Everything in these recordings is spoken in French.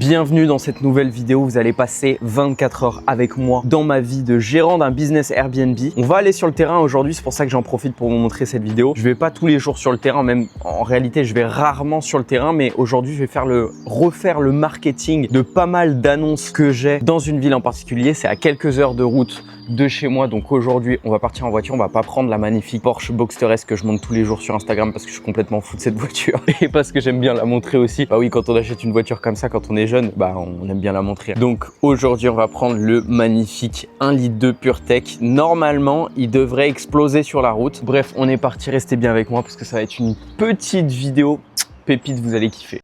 Bienvenue dans cette nouvelle vidéo, vous allez passer 24 heures avec moi dans ma vie de gérant d'un business Airbnb. On va aller sur le terrain aujourd'hui, c'est pour ça que j'en profite pour vous montrer cette vidéo. Je vais pas tous les jours sur le terrain, même en réalité je vais rarement sur le terrain, mais aujourd'hui je vais refaire le marketing de pas mal d'annonces que j'ai dans une ville en particulier. C'est à quelques heures de route de chez moi, donc aujourd'hui on va partir en voiture, on va pas prendre la magnifique Porsche Boxster S que je monte tous les jours sur Instagram parce que je suis complètement fou de cette voiture et parce que j'aime bien la montrer aussi. Bah oui, quand on achète une voiture comme ça, quand on est jeune, bah on aime bien la montrer. Donc aujourd'hui on va prendre le magnifique 1,2 litre PureTech. Normalement il devrait exploser sur la route. Bref, on est parti, restez bien avec moi parce que ça va être une petite vidéo pépite, vous allez kiffer.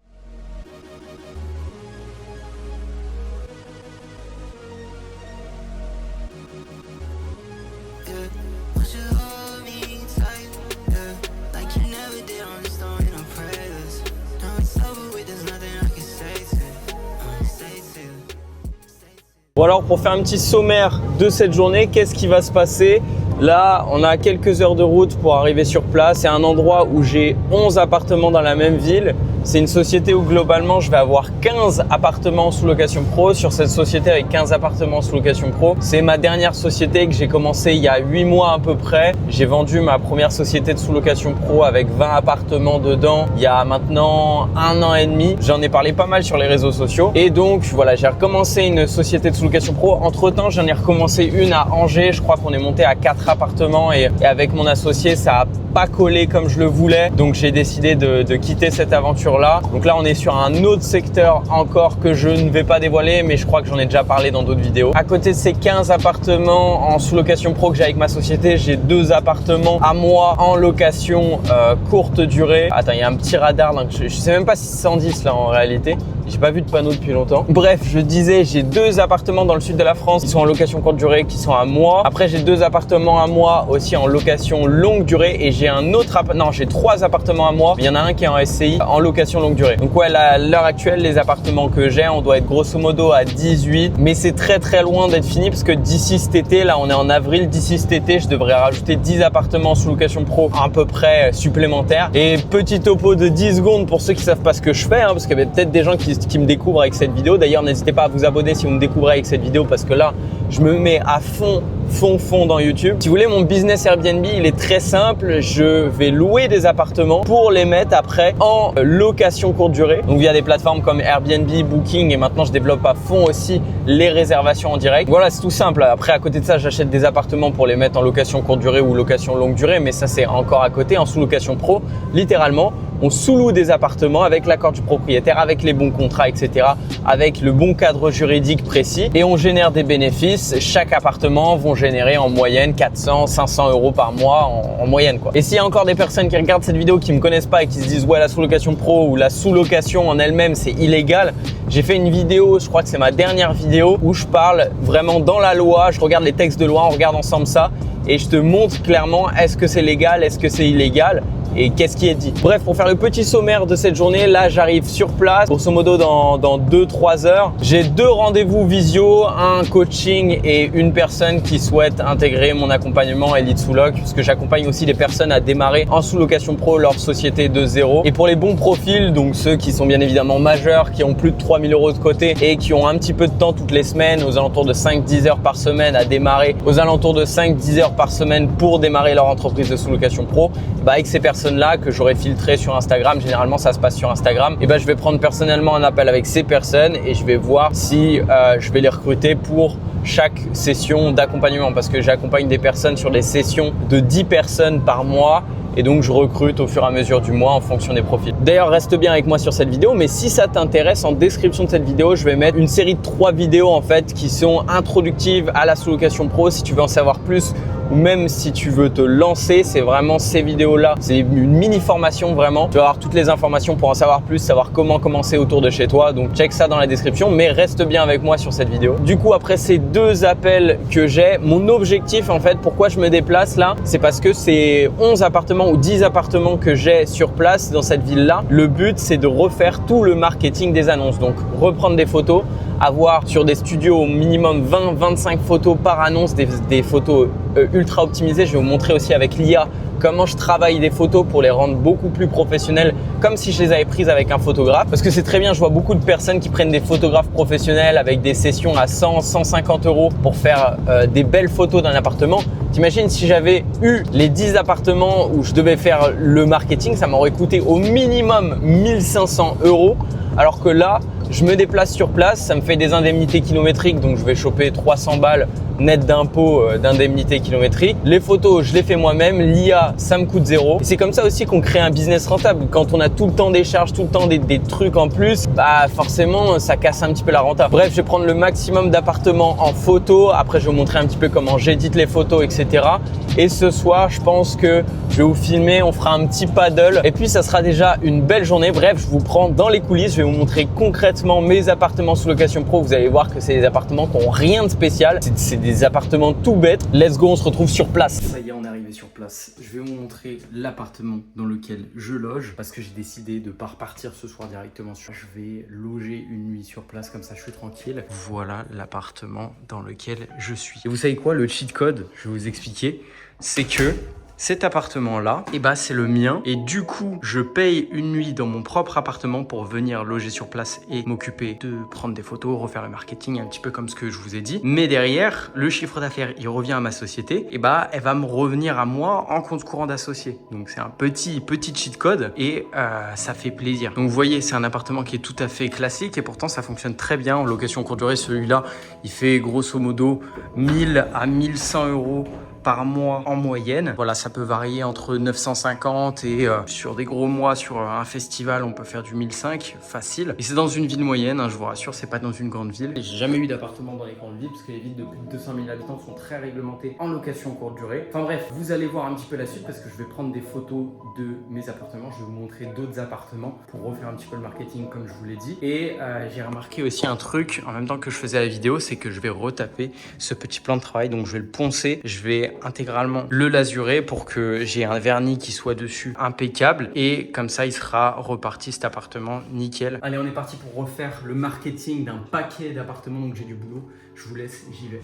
Bon alors pour faire un petit sommaire de cette journée, qu'est-ce qui va se passer? Là, on a quelques heures de route pour arriver sur place. C'est un endroit où j'ai 11 appartements dans la même ville. C'est une société où globalement, je vais avoir 15 appartements sous location pro. Sur cette société avec 15 appartements sous location pro, c'est ma dernière société que j'ai commencé il y a 8 mois à peu près. J'ai vendu ma première société de sous location pro avec 20 appartements dedans il y a maintenant 1 an et demi. J'en ai parlé pas mal sur les réseaux sociaux. Et donc voilà, j'ai recommencé une société de sous location pro. Entre temps, j'en ai recommencé une à Angers. Je crois qu'on est monté à 4 appartements et avec mon associé, ça a pas collé comme je le voulais. Donc j'ai décidé de quitter cette aventure là. Donc là, on est sur un autre secteur encore que je ne vais pas dévoiler, mais je crois que j'en ai déjà parlé dans d'autres vidéos. À côté de ces 15 appartements en sous-location pro que j'ai avec ma société, j'ai 2 appartements à moi en location courte durée. Attends, il y a un petit radar là, je sais même pas si c'est 110 là en réalité. J'ai pas vu de panneau depuis longtemps. Bref, je disais, j'ai 2 appartements dans le sud de la France qui sont en location courte durée, qui sont à moi. Après, j'ai 2 appartements à moi aussi en location longue durée et j'ai un autre j'ai 3 appartements à moi. Il y en a un qui est en SCI en location longue durée. Donc ouais, à l'heure actuelle, les appartements que j'ai, on doit être grosso modo à 18, mais c'est très très loin d'être fini parce que d'ici cet été, là on est en avril, d'ici cet été, je devrais rajouter 10 appartements sous location pro à peu près supplémentaires. Et petit topo de 10 secondes pour ceux qui savent pas ce que je fais, parce qu'il y a peut-être des gens qui me découvrent avec cette vidéo. D'ailleurs, n'hésitez pas à vous abonner si vous me découvrez avec cette vidéo parce que là, je me mets à fond dans YouTube. Si vous voulez, mon business Airbnb, il est très simple. Je vais louer des appartements pour les mettre après en location courte durée. Donc via des plateformes comme Airbnb, Booking et maintenant je développe à fond aussi les réservations en direct. Voilà, c'est tout simple. Après, à côté de ça, j'achète des appartements pour les mettre en location courte durée ou location longue durée, mais ça c'est encore à côté. En sous-location pro, littéralement, on sous-loue des appartements avec l'accord du propriétaire, avec les bons contrats, etc., avec le bon cadre juridique précis et on génère des bénéfices. Chaque appartement vont générer en moyenne 400, 500 euros par mois en moyenne quoi. Et s'il y a encore des personnes qui regardent cette vidéo qui me connaissent pas et qui se disent ouais, la sous-location pro ou la sous-location en elle-même c'est illégal, j'ai fait une vidéo, je crois que c'est ma dernière vidéo où je parle vraiment dans la loi, je regarde les textes de loi, on regarde ensemble ça et je te montre clairement est-ce que c'est légal, est-ce que c'est illégal et qu'est-ce qui est dit. Bref, pour faire le petit sommaire de cette journée, là j'arrive sur place, grosso modo dans 2-3 heures. J'ai 2 rendez-vous visio, un coaching et une personne qui souhaite intégrer mon accompagnement Elite Sous-Loc, puisque j'accompagne aussi des personnes à démarrer en sous-location pro leur société de zéro. Et pour les bons profils, donc ceux qui sont bien évidemment majeurs, qui ont plus de 3000 euros de côté et qui ont un petit peu de temps toutes les semaines, aux alentours de 5-10 heures par semaine à démarrer, aux alentours de 5-10 heures par semaine pour démarrer leur entreprise de sous-location pro, bah avec ces personnes là que j'aurais filtré sur Instagram, généralement ça se passe sur Instagram, et ben je vais prendre personnellement un appel avec ces personnes et je vais voir si je vais les recruter pour chaque session d'accompagnement parce que j'accompagne des personnes sur des sessions de 10 personnes par mois. Et donc, je recrute au fur et à mesure du mois en fonction des profils. D'ailleurs, reste bien avec moi sur cette vidéo. Mais si ça t'intéresse, en description de cette vidéo, je vais mettre une série de 3 vidéos en fait qui sont introductives à la sous-location pro. Si tu veux en savoir plus ou même si tu veux te lancer, c'est vraiment ces vidéos-là. C'est une mini formation vraiment. Tu vas avoir toutes les informations pour en savoir plus, savoir comment commencer autour de chez toi. Donc, check ça dans la description. Mais reste bien avec moi sur cette vidéo. Du coup, après ces 2 appels que j'ai, mon objectif en fait, pourquoi je me déplace là, c'est parce que c'est 11 appartements ou 10 appartements que j'ai sur place dans cette ville-là. Le but, c'est de refaire tout le marketing des annonces. Donc, reprendre des photos avoir sur des studios au minimum 20-25 photos par annonce, des photos ultra optimisées. Je vais vous montrer aussi avec l'IA comment je travaille des photos pour les rendre beaucoup plus professionnelles, comme si je les avais prises avec un photographe. Parce que c'est très bien, je vois beaucoup de personnes qui prennent des photographes professionnels avec des sessions à 100, 150 € pour faire des belles photos d'un appartement. T'imagines si j'avais eu les 10 appartements où je devais faire le marketing, ça m'aurait coûté au minimum 1500 €. Alors que là, je me déplace sur place, ça me fait des indemnités kilométriques, donc je vais choper 300 balles net d'impôts d'indemnités kilométriques. Les photos, je les fais moi-même. L'IA, ça me coûte 0. Et c'est comme ça aussi qu'on crée un business rentable. Quand on a tout le temps des charges, tout le temps des trucs en plus, bah forcément, ça casse un petit peu la renta. Bref, je vais prendre le maximum d'appartements en photo. Après, je vais vous montrer un petit peu comment j'édite les photos, etc. Et ce soir, je pense que je vais vous filmer, on fera un petit paddle. Et puis, ça sera déjà une belle journée. Bref, je vous prends dans les coulisses. Je vais vous montrer concrètement mes appartements sous location pro. Vous allez voir que c'est des appartements qui n'ont rien de spécial. C'est des appartements tout bêtes. Let's go, on se retrouve sur place. Ça y est, on est arrivé sur place. Je vais vous montrer l'appartement dans lequel je loge parce que j'ai décidé de ne pas repartir ce soir directement. Je vais loger une nuit sur place, comme ça je suis tranquille. Voilà l'appartement dans lequel je suis. Et vous savez quoi, le cheat code, je vais vous expliquer, c'est que cet appartement-là, eh ben, c'est le mien. Et du coup, je paye une nuit dans mon propre appartement pour venir loger sur place et m'occuper de prendre des photos, refaire le marketing, un petit peu comme ce que je vous ai dit. Mais derrière, le chiffre d'affaires, il revient à ma société. Et bah, elle va me revenir à moi en compte courant d'associé. Donc, c'est un petit cheat code et ça fait plaisir. Donc, vous voyez, c'est un appartement qui est tout à fait classique et pourtant, ça fonctionne très bien en location courte durée. Celui-là, il fait grosso modo 1000 à 1100 € par mois en moyenne. Voilà, ça peut varier entre 950 et sur des gros mois, sur un festival, on peut faire du 1005 facile. Et c'est dans une ville moyenne, hein, je vous rassure, c'est pas dans une grande ville. J'ai jamais eu d'appartement dans les grandes villes parce que les villes de plus de 200 000 habitants sont très réglementées en location courte durée. Enfin bref, vous allez voir un petit peu la suite parce que je vais prendre des photos de mes appartements. Je vais vous montrer d'autres appartements pour refaire un petit peu le marketing comme je vous l'ai dit. Et j'ai remarqué aussi un truc en même temps que je faisais la vidéo, c'est que je vais retaper ce petit plan de travail. Donc je vais le poncer, je vais intégralement le lasurer pour que j'ai un vernis qui soit dessus impeccable et comme ça il sera reparti cet appartement nickel. Allez, on est parti pour refaire le marketing d'un paquet d'appartements, donc j'ai du boulot, je vous laisse, j'y vais.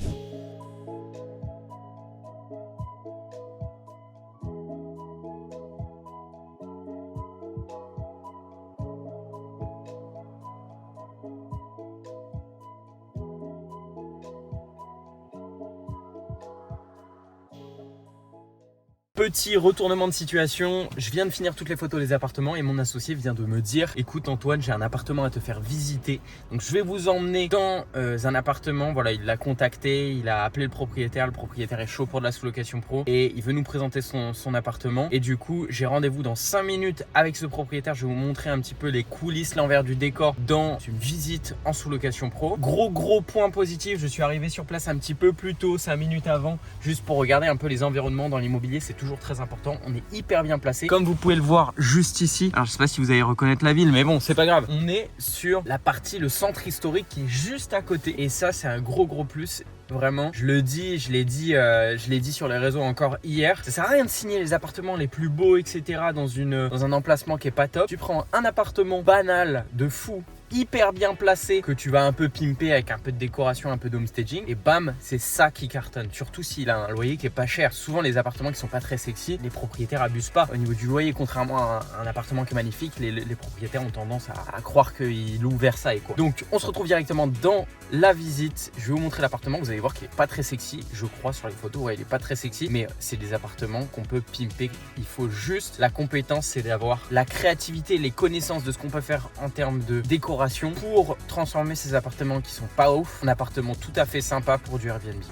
Petit retournement de situation, je viens de finir toutes les photos des appartements et mon associé vient de me dire: écoute Antoine, j'ai un appartement à te faire visiter, donc je vais vous emmener dans un appartement. Voilà, il l'a contacté, il a appelé le propriétaire est chaud pour de la sous-location pro et il veut nous présenter son appartement. Et du coup, j'ai rendez-vous dans 5 minutes avec ce propriétaire. Je vais vous montrer un petit peu les coulisses, l'envers du décor dans une visite en sous-location pro. Gros point positif, je suis arrivé sur place un petit peu plus tôt, 5 minutes avant, juste pour regarder un peu les environnements dans l'immobilier. C'est toujours très important, on est hyper bien placé comme vous pouvez le voir juste ici. Alors je sais pas si vous allez reconnaître la ville, mais bon, c'est pas grave, on est sur la partie, le centre historique qui est juste à côté et ça c'est un gros plus. Vraiment, je le dis, je l'ai dit sur les réseaux encore hier. Ça sert à rien de signer les appartements les plus beaux, etc. dans un emplacement qui est pas top. Tu prends un appartement banal de fou, hyper bien placé, que tu vas un peu pimper avec un peu de décoration, un peu d'homestaging et bam, c'est ça qui cartonne. Surtout s'il a un loyer qui est pas cher. Souvent les appartements qui sont pas très sexy, les propriétaires abusent pas au niveau du loyer. Contrairement à un appartement qui est magnifique, les propriétaires ont tendance à croire qu'ils louent Versailles quoi. Donc on se retrouve directement dans la visite. Je vais vous montrer l'appartement. Vous allez voir qu'il est pas très sexy, je crois sur les photos. Ouais, il est pas très sexy, mais c'est des appartements qu'on peut pimper. Il faut juste la compétence, c'est d'avoir la créativité, les connaissances de ce qu'on peut faire en termes de décoration pour transformer ces appartements qui sont pas ouf en appartements tout à fait sympa pour du Airbnb.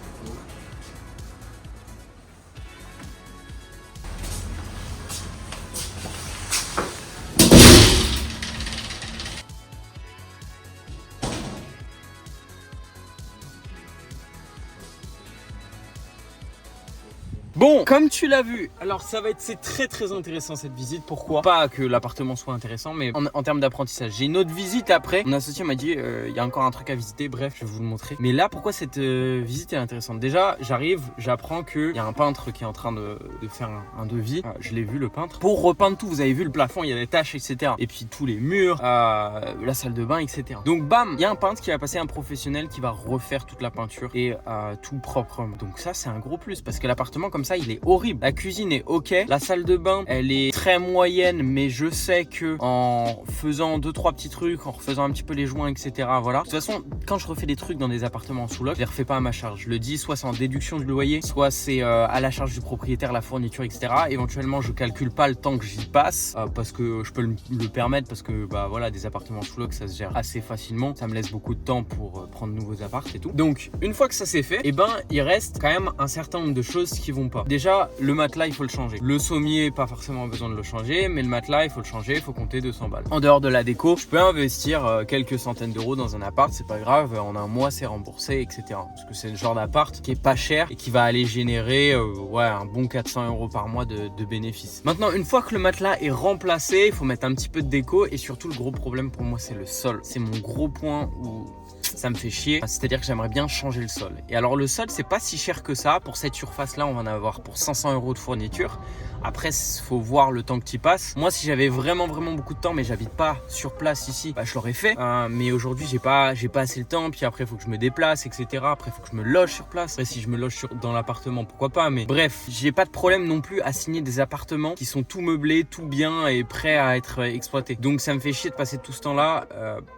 Bon, comme tu l'as vu, alors c'est très intéressant cette visite. Pourquoi? Pas que l'appartement soit intéressant, mais en termes d'apprentissage. J'ai une autre visite après. Mon associé m'a dit, il y a encore un truc à visiter. Bref, je vais vous le montrer. Mais là, pourquoi cette visite est intéressante? Déjà, j'arrive, j'apprends qu'il y a un peintre qui est en train de faire un devis. Je l'ai vu, le peintre. Pour repeindre tout, vous avez vu le plafond, il y a des taches, etc. Et puis tous les murs, la salle de bain, etc. Donc bam, il y a un peintre qui va passer un professionnel qui va refaire toute la peinture et tout proprement. Donc ça, c'est un gros plus parce que l'appartement comme ça, il est horrible. La cuisine est ok, la salle de bain, elle est très moyenne, mais je sais que en faisant 2-3 petits trucs, en refaisant un petit peu les joints, etc. Voilà. De toute façon, quand je refais des trucs dans des appartements en sous-loc, je les refais pas à ma charge. Je le dis, soit c'est en déduction du loyer, soit c'est à la charge du propriétaire, la fourniture, etc. Éventuellement, je calcule pas le temps que j'y passe parce que je peux le permettre parce que bah voilà, des appartements sous-loc, ça se gère assez facilement. Ça me laisse beaucoup de temps pour prendre de nouveaux apparts et tout. Donc, une fois que ça c'est fait, et ben il reste quand même un certain nombre de choses qui vont pas. Déjà, le matelas, il faut le changer. Le sommier, pas forcément besoin de le changer, mais le matelas, il faut le changer, il faut compter 200 balles. En dehors de la déco, je peux investir quelques centaines d'euros dans un appart, c'est pas grave, en un mois c'est remboursé, etc. Parce que c'est le genre d'appart qui est pas cher et qui va aller générer un bon 400 euros par mois de bénéfices. Maintenant, une fois que le matelas est remplacé, il faut mettre un petit peu de déco et surtout le gros problème pour moi, c'est le sol. C'est mon gros point où ça me fait chier, c'est-à-dire que j'aimerais bien changer le sol. Et alors le sol, c'est pas si cher que ça. Pour cette surface-là, on va en avoir pour 500 euros de fourniture. Après, faut voir le temps que tu passes. Moi, si j'avais vraiment beaucoup de temps, mais j'habite pas sur place ici, bah, je l'aurais fait. Mais aujourd'hui, j'ai pas assez le temps. Puis après, il faut que je me déplace, etc. Après, il faut que je me loge sur place. Après, si je me loge dans l'appartement, pourquoi pas. Mais bref, j'ai pas de problème non plus à signer des appartements qui sont tout meublés, tout bien et prêts à être exploités. Donc, ça me fait chier de passer tout ce temps-là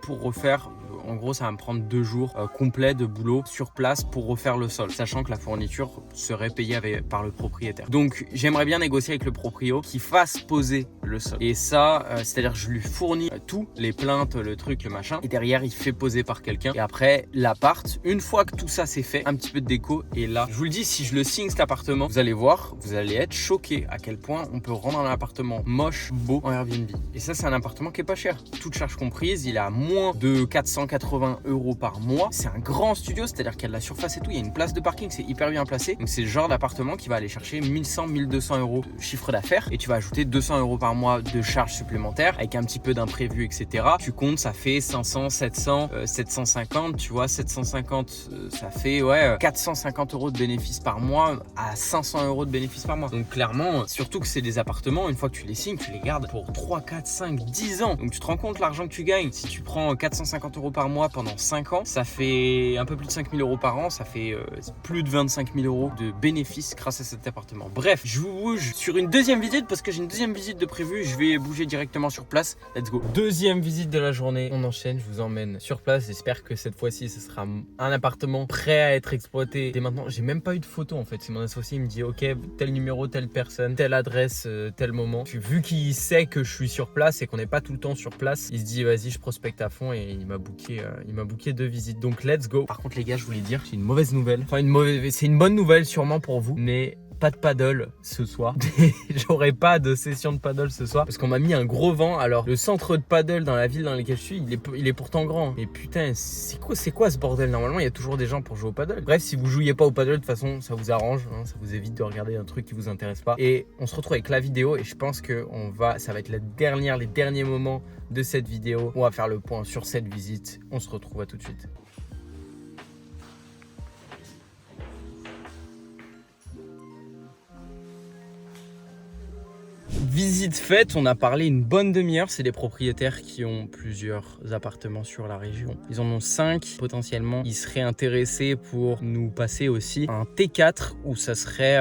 pour refaire. En gros, ça va me prendre 2 jours complets de boulot sur place pour refaire le sol, sachant que la fourniture serait payée par le propriétaire. Donc, j'aimerais bien négocier avec le proprio qui fasse poser le sol. Et ça, c'est-à-dire que je lui fournis tout, les plaintes, le truc, le machin, et derrière, il fait poser par quelqu'un. Et après, l'appart, une fois que tout ça c'est fait, un petit peu de déco, et là, je vous le dis, si je le signe cet appartement, vous allez voir, vous allez être choqués à quel point on peut rendre un appartement moche, beau en Airbnb. Et ça, c'est un appartement qui est pas cher. Toute charge comprise, il est à moins de 480 euros par mois. C'est un grand studio, c'est-à-dire qu'il y a de la surface et tout. Il y a une place de parking, c'est hyper bien placé. Donc, c'est le genre d'appartement qui va aller chercher 1100-1200 euros de chiffre d'affaires et tu vas ajouter 200 euros par mois de charges supplémentaires avec un petit peu d'imprévu, etc. Tu comptes, ça fait 500, 700, 750, tu vois, 750, ça fait 450 euros de bénéfices par mois à 500 euros de bénéfices par mois. Donc, clairement, surtout que c'est des appartements, une fois que tu les signes, tu les gardes pour 3, 4, 5, 10 ans. Donc, tu te rends compte l'argent que tu gagnes. Si tu prends 450 euros par mois pendant 5 ans, ça fait un peu plus de 5 000 euros par an, ça fait plus de 25 000 euros de bénéfices grâce à cet appartement. Bref, je vous bouge sur une deuxième visite parce que j'ai une deuxième visite de prévue, je vais bouger directement sur place. Let's go. Deuxième visite de la journée, on enchaîne, je vous emmène sur place. J'espère que cette fois-ci, ce sera un appartement prêt à être exploité. Dès maintenant, j'ai même pas eu de photo en fait. C'est mon associé, il me dit ok, tel numéro, telle personne, telle adresse, tel moment. Vu qu'il sait que je suis sur place et qu'on n'est pas tout le temps sur place, il se dit vas-y, je prospecte à fond et il m'a booké 2 visites. Donc let's go. Par contre les gars, je voulais dire, j'ai une mauvaise nouvelle. Enfin c'est une bonne nouvelle sûrement pour vous, mais pas de paddle ce soir. J'aurai pas de session de paddle ce soir parce qu'on m'a mis un gros vent. Alors le centre de paddle dans la ville dans laquelle je suis, il est pourtant grand. Mais putain, c'est quoi ce bordel? Normalement, il y a toujours des gens pour jouer au paddle. Bref, si vous jouiez pas au paddle, de toute façon, ça vous arrange, hein, ça vous évite de regarder un truc qui vous intéresse pas. Et on se retrouve avec la vidéo et je pense que ça va être les derniers moments de cette vidéo. On va faire le point sur cette visite. On se retrouve à tout de suite. Visite faite, on a parlé une bonne demi-heure. C'est des propriétaires qui ont plusieurs appartements sur la région. Ils en ont 5 potentiellement. Ils seraient intéressés pour nous passer aussi un T4 où ça serait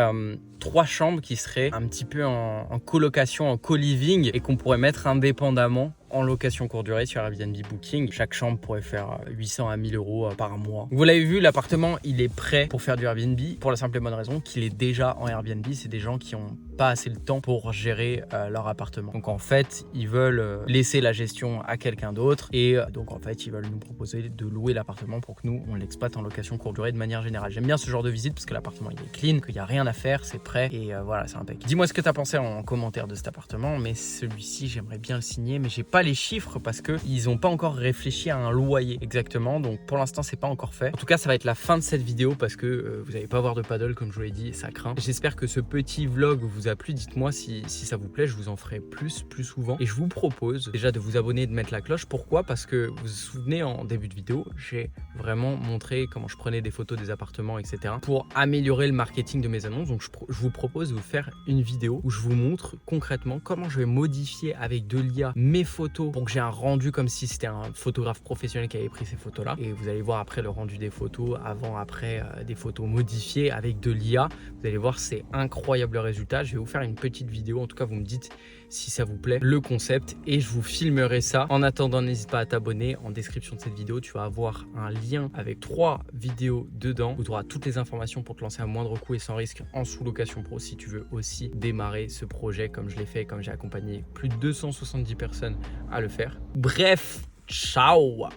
3 chambres qui seraient un petit peu en colocation, en co-living et qu'on pourrait mettre indépendamment en location courte durée sur Airbnb Booking. Chaque chambre pourrait faire 800 à 1000 euros par mois. Vous l'avez vu, l'appartement, il est prêt pour faire du Airbnb pour la simple et bonne raison qu'il est déjà en Airbnb. C'est des gens qui ont pas assez le temps pour gérer leur appartement. Donc en fait, ils veulent laisser la gestion à quelqu'un d'autre et donc en fait, ils veulent nous proposer de louer l'appartement pour que nous, on l'exploite en location courte durée de manière générale. J'aime bien ce genre de visite parce que l'appartement, il est clean, qu'il n'y a rien à faire, c'est prêt et voilà, c'est impeccable. Dis-moi ce que tu as pensé en commentaire de cet appartement, mais celui-ci, j'aimerais bien le signer, mais j'ai pas pas les chiffres parce qu'ils n'ont pas encore réfléchi à un loyer exactement. Donc pour l'instant, c'est pas encore fait. En tout cas, ça va être la fin de cette vidéo parce que vous n'allez pas voir de paddle comme je vous l'ai dit, et ça craint. J'espère que ce petit vlog vous a plu. Dites-moi si ça vous plaît, je vous en ferai plus souvent. Et je vous propose déjà de vous abonner et de mettre la cloche. Pourquoi? Parce que vous vous souvenez, en début de vidéo, j'ai vraiment montré comment je prenais des photos des appartements, etc. pour améliorer le marketing de mes annonces. Donc je vous propose de vous faire une vidéo où je vous montre concrètement comment je vais modifier avec de l'IA mes photos pour que j'ai un rendu comme si c'était un photographe professionnel qui avait pris ces photos là. Et vous allez voir après le rendu des photos, avant, après, des photos modifiées avec de l'IA. Vous allez voir, c'est incroyable le résultat. Je vais vous faire une petite vidéo, en tout cas vous me dites si ça vous plaît, le concept, et je vous filmerai ça. En attendant, n'hésite pas à t'abonner. En description de cette vidéo, tu vas avoir un lien avec 3 vidéos dedans où tu auras toutes les informations pour te lancer à moindre coût et sans risque en sous-location pro si tu veux aussi démarrer ce projet comme je l'ai fait, comme j'ai accompagné plus de 270 personnes à le faire. Bref, ciao!